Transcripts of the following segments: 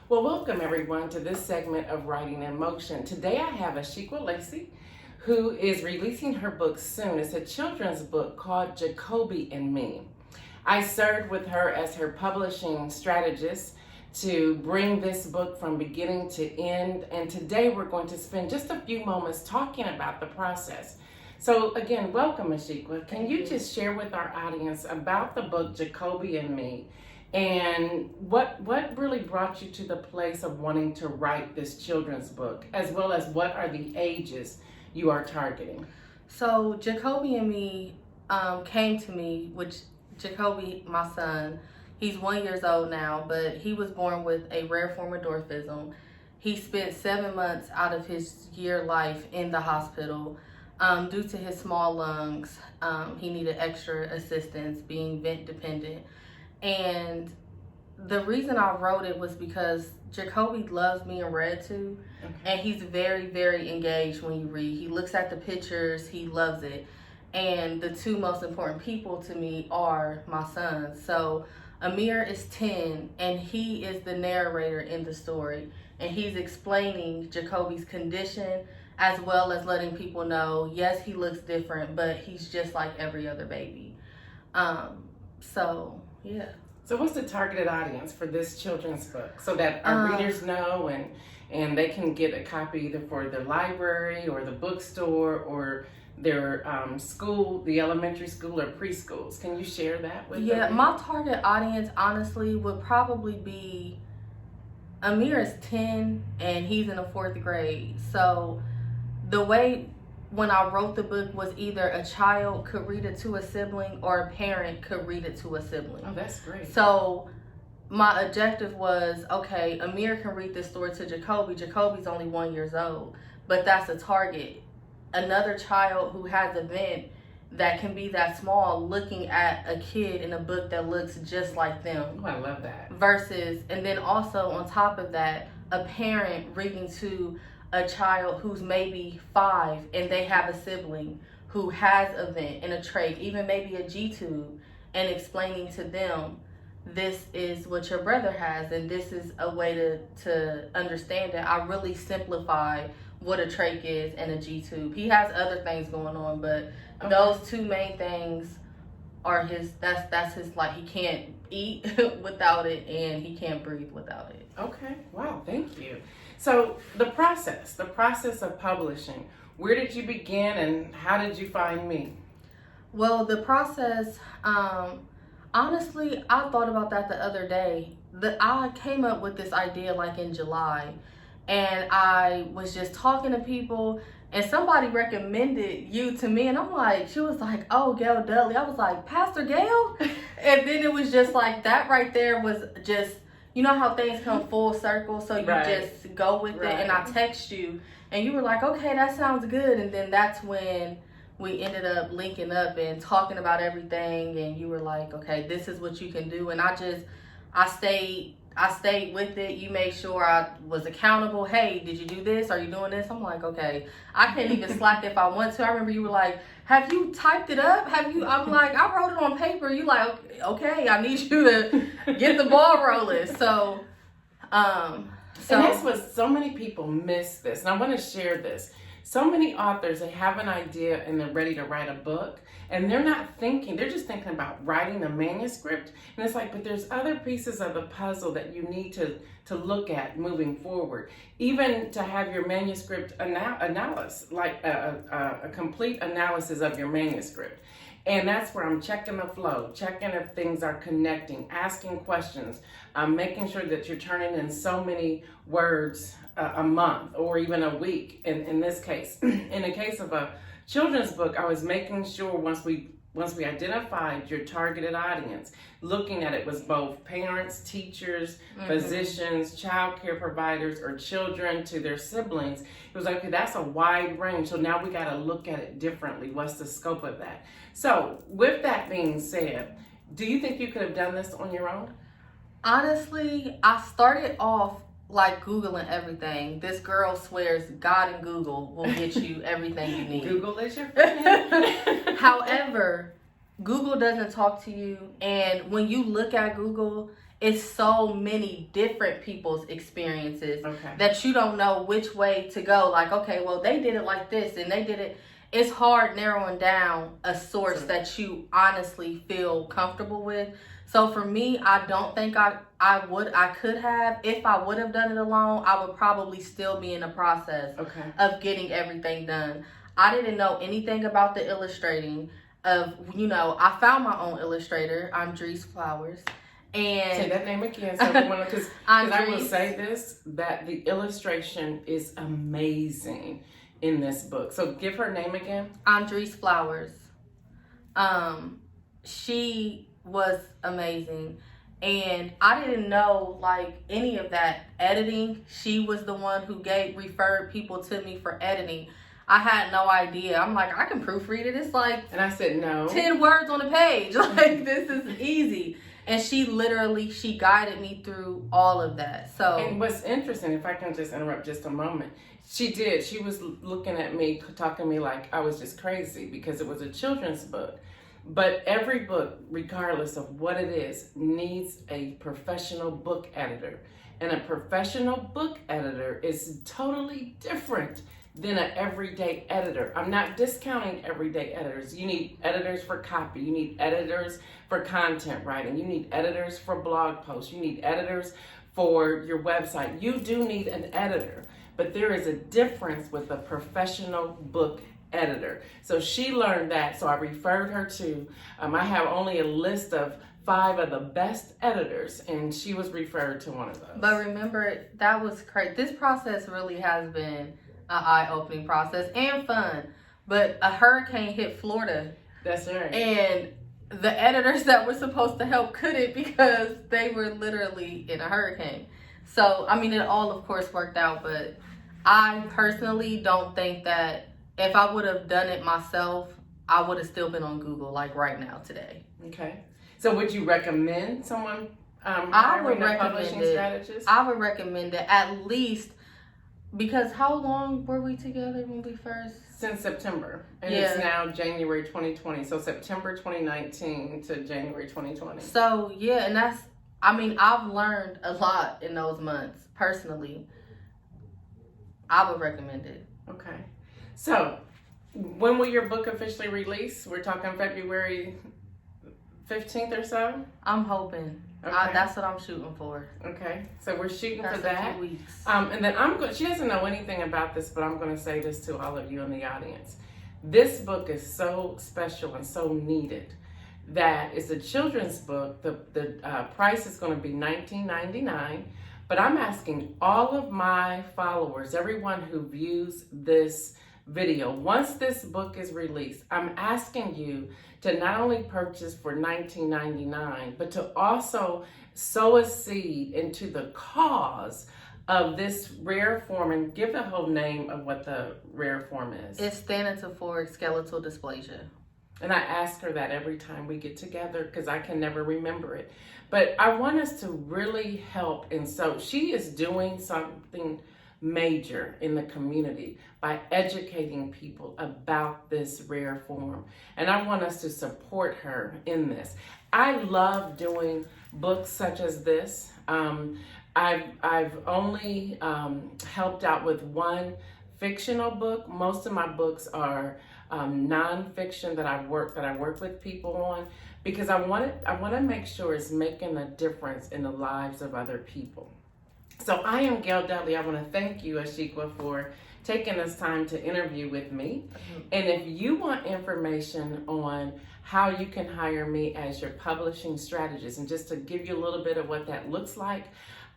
Well, welcome everyone to this segment of Writing in Motion. Today I have Ashequka Lacey, who is releasing her book soon. It's a children's book called Jakobi and Me. I served with her as her publishing strategist to bring this book from beginning to end, and today we're going to spend just a few moments talking about the process. So again, welcome Ashequka. Can you just share with our audience about the book Jakobi and Me? And what really brought you to the place of wanting to write this children's book, as well as what are the ages you are targeting? So Jakobi and Me came to me, which Jakobi, my son, he's 1 year old now, but he was born with a rare form of dwarfism. He spent 7 months out of his year life in the hospital due to his small lungs. He needed extra assistance, being vent dependent. And the reason I wrote it was because Jakobi loves me and read too. Okay. And he's very, very engaged when you read. He looks at the pictures, he loves it. And the two most important people to me are my sons. So Amir is 10 and he is the narrator in the story. And he's explaining Jakobi's condition as well as letting people know, yes, he looks different, but he's just like every other baby. Yeah. So what's the targeted audience for this children's book so that our readers know and they can get a copy either for the library or the bookstore or their school, the elementary school or preschools? Can you share that with them? Yeah, my target audience honestly would probably be Amir is 10 and he's in the 4th grade. So the way when I wrote the book was either a child could read it to a sibling or a parent could read it to a sibling. Oh, that's great. So my objective was, okay, Amir can read this story to Jakobi. Jakobi's only 1 year old, but that's a target. Another child who has a vent that can be that small looking at a kid in a book that looks just like them. Oh, I love that. Versus, and then also on top of that, a parent reading to a child who's maybe 5 and they have a sibling who has a vent and a trach, even maybe a G-tube, and explaining to them, this is what your brother has and this is a way to understand it. I really simplify what a trach is and a G-tube. He has other things going on, but those two main things are his, that's his, like, he can't eat without it and he can't breathe without it. Okay, wow, thank you. So the process of publishing, where did you begin and how did you find me? Well, the process, honestly, I thought about that the other day. I came up with this idea like in July, and I was just talking to people and somebody recommended you to me, and I'm like, she was like, oh, Gail Dudley. I was like, Pastor Gail? And then it was just like, that right there was just, you know how things come full circle, so you just go with it. And I text you, and you were like, okay, that sounds good. And then that's when we ended up linking up and talking about everything, and you were like, okay, this is what you can do. And I stayed with it. You made sure I was accountable. Hey, did you do this? Are you doing this? I'm like, okay. I can't even slack if I want to. I remember you were like, have you typed it up? I'm like, I wrote it on paper. You like, okay, I need you to get the ball rolling. So, and that's what so many people miss this. And I want to share this. So many authors, they have an idea and they're ready to write a book and they're not thinking, they're just thinking about writing a manuscript. And it's like, but there's other pieces of the puzzle that you need to look at moving forward. Even to have your manuscript analysis, like a complete analysis of your manuscript. And that's where I'm checking the flow, checking if things are connecting, asking questions, making sure that you're turning in so many words a month or even a week in this case. In the case of a children's book, I was making sure once we identified your targeted audience, looking at it was both parents, teachers, physicians, child care providers, or children to their siblings. It was like, okay, that's a wide range. So now we got to look at it differently. What's the scope of that? So with that being said, do you think you could have done this on your own? Honestly, I started off like Googling everything. This girl swears God and Google will get you everything you need. Google is your friend. However, Google doesn't talk to you, and when you look at Google, it's so many different people's experiences Okay. that you don't know which way to go. Like, okay, well, they did it like this and they did it. It's hard narrowing down a source that you honestly feel comfortable with. So for me, I don't think I could have. If I would have done it alone, I would probably still be in the process of getting everything done. I didn't know anything about the illustrating I found my own illustrator, Andres Flowers. And say that name again, so everyone, because I will say this, that the illustration is amazing in this book. So give her name again. Andres Flowers. She was amazing. And I didn't know like any of that editing. She was the one who referred people to me for editing. I had no idea. I'm like, I can proofread it. It's like, and I said no, 10 words on a page. Like, this is easy. And she guided me through all of that. So, and what's interesting, if I can just interrupt just a moment, she was looking at me, talking to me like I was just crazy because it was a children's book. But every book, regardless of what it is, needs a professional book editor. And a professional book editor is totally different than an everyday editor. I'm not discounting everyday editors. You need editors for copy. You need editors for content writing. You need editors for blog posts. You need editors for your website. You do need an editor, but there is a difference with a professional book editor. So she learned that, so I referred her to, I have only a list of 5 of the best editors, and she was referred to one of those. But remember, that was crazy. This process really has been an eye-opening process and fun. But a hurricane hit Florida. That's right. And the editors that were supposed to help couldn't because they were literally in a hurricane. So, I mean, it all, of course, worked out. But I personally don't think that if I would have done it myself, I would have still been on Google, like right now, today. Okay. So would you recommend someone I would recommend publishing strategist? I would recommend it at least. Because how long were we together when we first? Since September. And it's now January 2020. So September 2019 to January 2020. So, yeah, and I've learned a lot in those months, personally. I would recommend it. Okay. So, when will your book officially release? We're talking February 15th or so? I'm hoping. Okay. That's what I'm shooting for. Okay, so we're shooting for that. A few weeks. And then she doesn't know anything about this, but I'm going to say this to all of you in the audience. This book is so special and so needed that it's a children's book. The price is going to be $19.99, but I'm asking all of my followers, everyone who views this video, once this book is released, I'm asking you to not only purchase for $19.99, but to also sow a seed into the cause of this rare form, and give the whole name of what the rare form is. It's thanatophoric skeletal dysplasia. And I ask her that every time we get together because I can never remember it. But I want us to really help. And so she is doing something major in the community by educating people about this rare form. And I want us to support her in this. I love doing books such as this. I've only helped out with one fictional book. Most of my books are nonfiction that I work with people on, because I want to make sure it's making a difference in the lives of other people. So I am Gail Dudley. I want to thank you, Ashequka, for taking this time to interview with me. And if you want information on how you can hire me as your publishing strategist, and just to give you a little bit of what that looks like,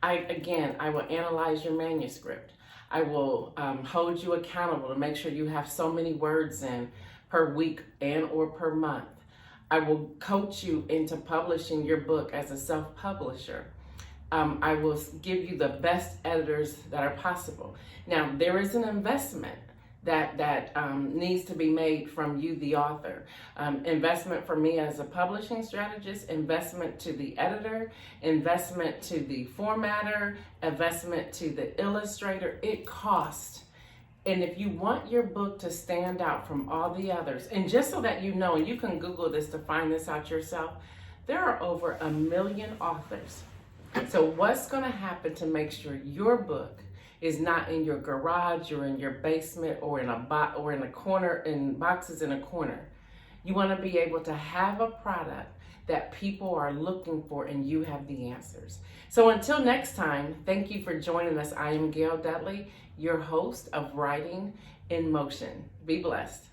I will analyze your manuscript. I will hold you accountable to make sure you have so many words in per week and or per month. I will coach you into publishing your book as a self-publisher. I will give you the best editors that are possible. Now, there is an investment that needs to be made from you, the author. Investment for me as a publishing strategist, investment to the editor, investment to the formatter, investment to the illustrator. It costs. And if you want your book to stand out from all the others, and just so that you know, and you can Google this to find this out yourself, there are over 1 million authors So what's going to happen to make sure your book is not in your garage or in your basement or in a corner, in boxes in a corner? You want to be able to have a product that people are looking for and you have the answers. So until next time, thank you for joining us. I am Gail Dudley, your host of Writing in Motion. Be blessed.